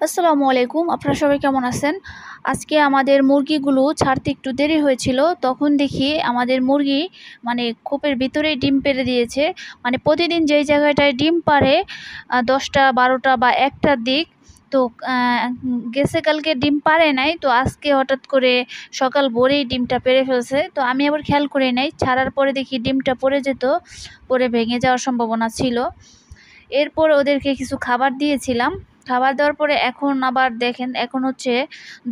আসসালামু আলাইকুম। আপনারা সবাই কেমন আছেন? আজকে আমাদের মুরগিগুলো ছাড়তে একটু দেরি হয়েছিল। তখন দেখি আমাদের মুরগি খোপের ভিতরেই ডিম পেড়ে দিয়েছে। প্রতিদিন যেই জায়গাটায় ডিম পাড়ে ১০টা ১২টা বা ১টার দিক, তো আ গেছে কালকে ডিম পাড়ে নাই। তো আজকে হঠাৎ করে সকাল ভোরেই ডিমটা পেড়ে ফেলছে। তো আমি আবার খেয়াল করি নাই। ছাড়ার পরে দেখি ডিমটা পড়ে যেত, পড়ে ভেঙে যাওয়ার সম্ভাবনা ছিল। এরপর ওদেরকে কিছু খাবার দিয়েছিলাম। খাবার দেওয়ার পরে এখন আবার দেখেন, এখন হচ্ছে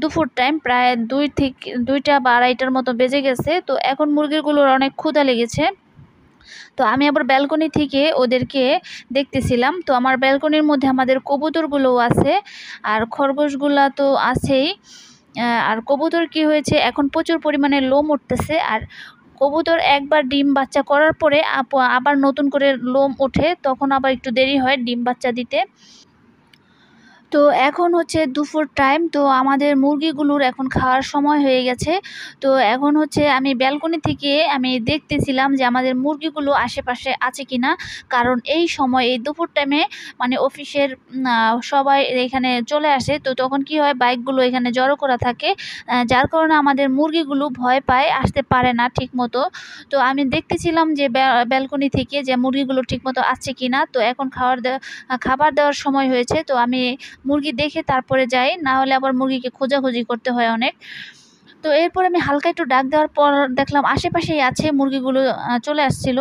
দুপুর টাইম, প্রায় ২টা বা ২:৩০টার মতো বেজে গেছে। তো এখন মুরগিগুলোর অনেক ক্ষুধা লেগেছে। তো আমি আবার ব্যালকনি থেকে ওদেরকে দেখতেছিলাম। তো আমার ব্যালকনির মধ্যে আমাদের কবুতরগুলোও আছে, আর খরগোশগুলা তো আছেই। আর কবুতর কি হয়েছে, এখন প্রচুর পরিমাণে লোম উঠতেছে। আর কবুতর একবার ডিম বাচ্চা করার পরে আবার নতুন করে লোম ওঠে, তখন আবার একটু দেরি হয় ডিম বাচ্চা দিতে। তো এখন হচ্ছে দুপুর টাইম, তো আমাদের মুরগিগুলোর এখন খাওয়ার সময় হয়ে গেছে। তো এখন হচ্ছে আমি ব্যালকনি থেকে আমি দেখতেছিলাম যে আমাদের মুরগিগুলো আশেপাশে আছে কিনা। কারণ এই সময়, এই দুপুর টাইমে অফিসের সবাই এখানে চলে আসে। তো তখন কি হয়, বাইকগুলো এখানে জড়ো করা থাকে, যার কারণে আমাদের মুরগিগুলো ভয় পায়, আসতে পারে না ঠিক মতো। তো আমি দেখতেছিলাম যে ব্যালকনি থেকে যে মুরগিগুলো ঠিক মতো আছে কিনা। তো এখন খাবার দেওয়ার সময় হয়েছে। তো আমি মুরগি দেখে তারপরে যাই, না হলে আবার মুরগিকে খোঁজাখুঁজি করতে হয় অনেক। তো এরপর আমি হালকা একটু ডাক দেওয়ার পর দেখলাম আশেপাশেই আছে মুরগিগুলো, চলে আসছিল।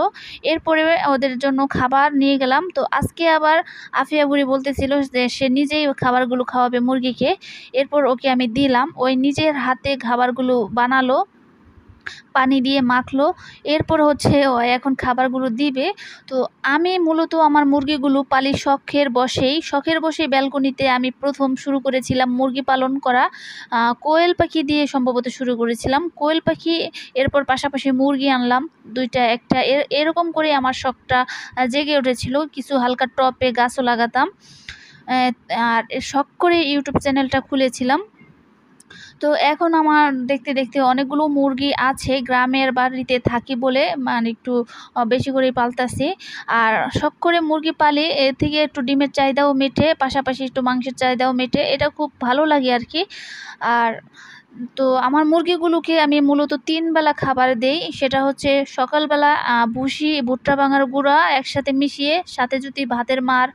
এরপরে ওদের জন্য খাবার নিয়ে গেলাম। তো আজকে আবার আফিয়া বুড়ি বলতেছিল যে সে নিজেই খাবারগুলো খাওয়াবে মুরগিকে। এরপর ওকে আমি দিলাম, ওই নিজের হাতে খাবারগুলো বানালো, পানি দিয়ে মাখলো। এরপর হচ্ছে ও এখন খাবারগুলো দিবে। তো আমি মূলত আমার মুরগিগুলো পালি শখের বশেই ব্যালকনিতে আমি প্রথম শুরু করেছিলাম মুরগি পালন করা। কোয়েল পাখি দিয়ে সম্ভবত শুরু করেছিলাম, কোয়েল পাখি। এরপর পাশাপাশি মুরগি আনলাম, ২টা ১টা, এরকম করে আমার শখটা জেগে উঠেছিল। কিছু হালকা টবে গাছও লাগাতাম। আর শখ করে ইউটিউব চ্যানেলটা খুলেছিলাম। তো এখন আমার দেখতে দেখতে অনেকগুলো মুরগি আছে, গ্রামের বাড়িতে থাকি বলে একটু বেশি করেই পালতাছি। আর শখ করে মুরগি পালি, এ থেকে একটু ডিমের চাহিদাও মেটে, পাশাপাশি একটু মাংসের চাহিদাও মেটে, এটা খুব ভালো লাগে আর কি। আর তো আমার মুরগিগুলোকে আমি মূলত ৩ বেলা খাবার দেই। সেটা হচ্ছে সকালবেলা ভুসি, ভুট্টা ভাঙার গুঁড়া একসাথে মিশিয়ে, সাথে যদি ভাতের মাড়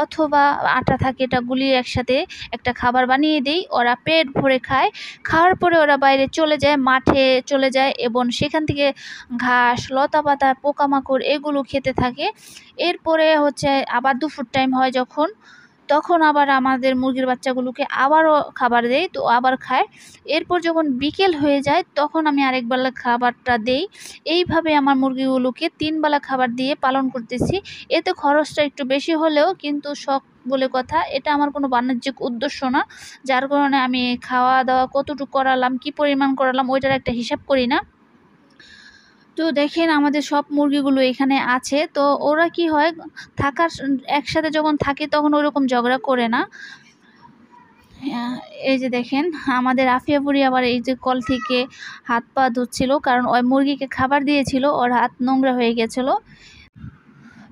অথবা আটা থাকে, এটা গুলিয়ে একসাথে একটা খাবার বানিয়ে দেই। ওরা পেট ভরে খায়। খাওয়ার পরে ওরা বাইরে চলে যায়, মাঠে চলে যায়, এবং সেখান থেকে ঘাস, লতাপাতা, পোকামাকড় এগুলো খেতে থাকে। এরপরে হচ্ছে আবার দুপুর টাইম হয় যখন, তখন আবার আমাদের মুরগির বাচ্চাগুলোকে আবারও খাবার দেই, তো আবার খায়। এরপর যখন বিকেল হয়ে যায় তখন আমি আরেক বেলা খাবারটা দেই। এইভাবে আমার মুরগিগুলোকে ৩ বেলা খাবার দিয়ে পালন করতেছি। এতে খরচটা একটু বেশি হলেও কিন্তু শখ বলে কথা, এটা আমার কোনো বাণিজ্যিক উদ্দেশ্য না। যার কারণে আমি খাওয়া-দাওয়া কতটুকু করালাম, কি পরিমাণ করালাম, ওইটার একটা হিসাব করি না। তো দেখেন আমাদের সব মুরগিগুলো এখানে আছে। তো ওরা কি হয়, থাকার একসাথে যখন থাকে তখন ওরকম ঝগড়া করে না। এই যে দেখেন, আমাদের আফিয়া বুড়ি আবার এই যে কল থেকে হাত পা ধুচ্ছিল, কারণ ওই মুরগিকে খাবার দিয়েছিল, ওর হাত নোংরা হয়ে গেছিল।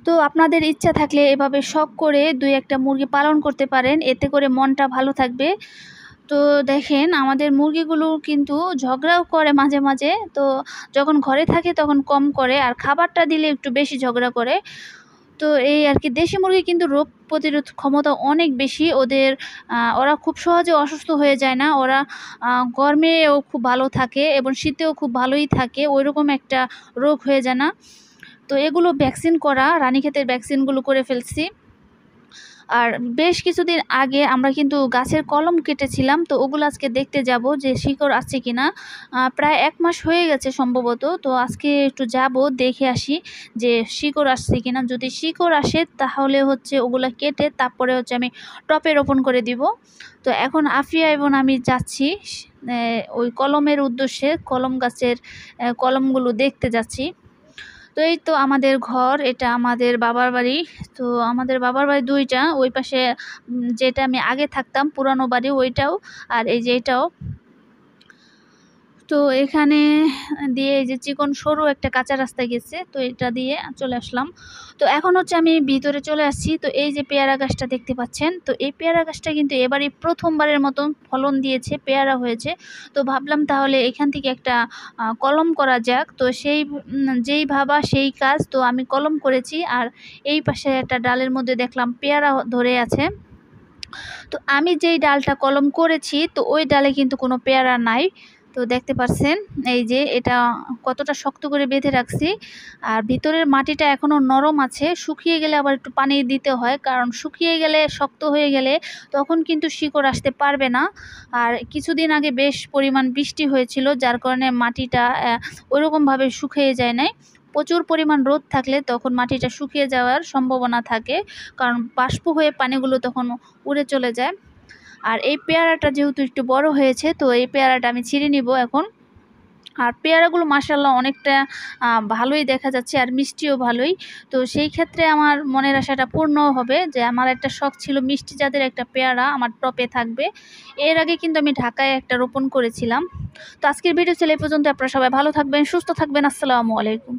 তো আপনাদের ইচ্ছা থাকলে এভাবে শখ করে ২-১টা মুরগি পালন করতে পারেন, এতে করে মনটা ভালো থাকবে। তো দেখেন আমাদের মুরগিগুলো কিন্তু ঝগড়াও করে মাঝে মাঝে। তো যখন ঘরে থাকে তখন কম করে, আর খাবারটা দিলে একটু বেশি ঝগড়া করে। তো এই আর কি, দেশি মুরগি কিন্তু রোগ প্রতিরোধ ক্ষমতা অনেক বেশি ওদের। ওরা খুব সহজে অসুস্থ হয়ে যায় না। ওরা গরমেও খুব ভালো থাকে এবং শীতেও খুব ভালোই থাকে, ওইরকম একটা রোগ হয়ে যায় না। তো এগুলো ভ্যাকসিন করা, রানীক্ষেতের ভ্যাকসিনগুলো করে ফেলছি। আর বেশ কিছুদিন আগে আমরা কিন্তু গাছের কলম কেটেছিলাম, তো ওগুলো আজকে দেখতে যাব যে শিকড় আছে কিনা। প্রায় ১ মাস হয়ে গেছে সম্ভবত। তো আজকে একটু যাব, দেখে আসি যে শিকড় আসছে কিনা। যদি শিকড় আসে তাহলে হচ্ছে ওগুলা কেটে তারপরে হচ্ছে আমি টবে রোপণ করে দিব। তো এখন আফিয়া এবং আমি যাচ্ছি ওই কলমের উদ্দেশ্যে, কলম গাছের কলমগুলো দেখতে যাচ্ছি। তো এই তো আমাদের ঘর, এটা আমাদের বাবার বাড়ি। তো আমাদের বাবার বাড়ি ২টা, ওই পাশে যেটা আমি আগে থাকতাম পুরানো বাড়ি ওইটাও, আর এই যে এটাও। তো এখানে দিয়ে এই যে চিকন সরু একটা কাঁচা রাস্তা গেছে, তো এটা দিয়ে চলে আসলাম। তো এখন হচ্ছে আমি ভিতরে চলে আসছি। তো এই যে পেয়ারা গাছটা দেখতে পাচ্ছেন, তো এই পেয়ারা গাছটা কিন্তু এবারই প্রথমবারের মতন ফলন দিয়েছে, পেয়ারা হয়েছে। তো ভাবলাম তাহলে এখান থেকে একটা কলম করা যাক। তো যেই ভাবা সেই কাজ, তো আমি কলম করেছি। আর এই পাশে একটা ডালের মধ্যে দেখলাম পেয়ারা ধরে আছে। তো আমি যেই ডালটা কলম করেছি, তো ওই ডালে কিন্তু কোনো পেয়ারা নাই। তো দেখতে পাচ্ছেন এই যে এটা কতটা শক্ত করে বেঁধে রাখছি। আর ভিতরের মাটিটা এখনও নরম আছে, শুকিয়ে গেলে আবার একটু পানি দিতে হয়, কারণ শুকিয়ে গেলে শক্ত হয়ে গেলে তখন কিন্তু শিকড় আসতে পারবে না। আর কিছুদিন আগে বেশ পরিমাণ বৃষ্টি হয়েছিল, যার কারণে মাটিটা ওইরকমভাবে শুকিয়ে যায় নাই। প্রচুর পরিমাণ রোদ থাকলে তখন মাটিটা শুকিয়ে যাওয়ার সম্ভাবনা থাকে, কারণ বাষ্প হয়ে পানিগুলো তখন উড়ে চলে যায়। আর এই পেয়ারাটা যেহেতু একটু বড় হয়েছে, তো এই পেয়ারাটা আমি ছিঁড়ে নিব এখন। আর পেয়ারাগুলো মাশাআল্লাহ অনেকটা ভালোই দেখা যাচ্ছে, আর মিষ্টিও ভালোই। তো সেই ক্ষেত্রে আমার মনের আশাটা পূর্ণ হবে, যে আমার একটা শখ ছিল মিষ্টি জাতের একটা পেয়ারা আমার টপে থাকবে। এর আগে কিন্তু আমি ঢাকায় একটা রোপণ করেছিলাম। তো আজকের ভিডিও ছিল এই পর্যন্ত। আপনারা সবাই ভালো থাকবেন, সুস্থ থাকবেন। আসসালামু আলাইকুম।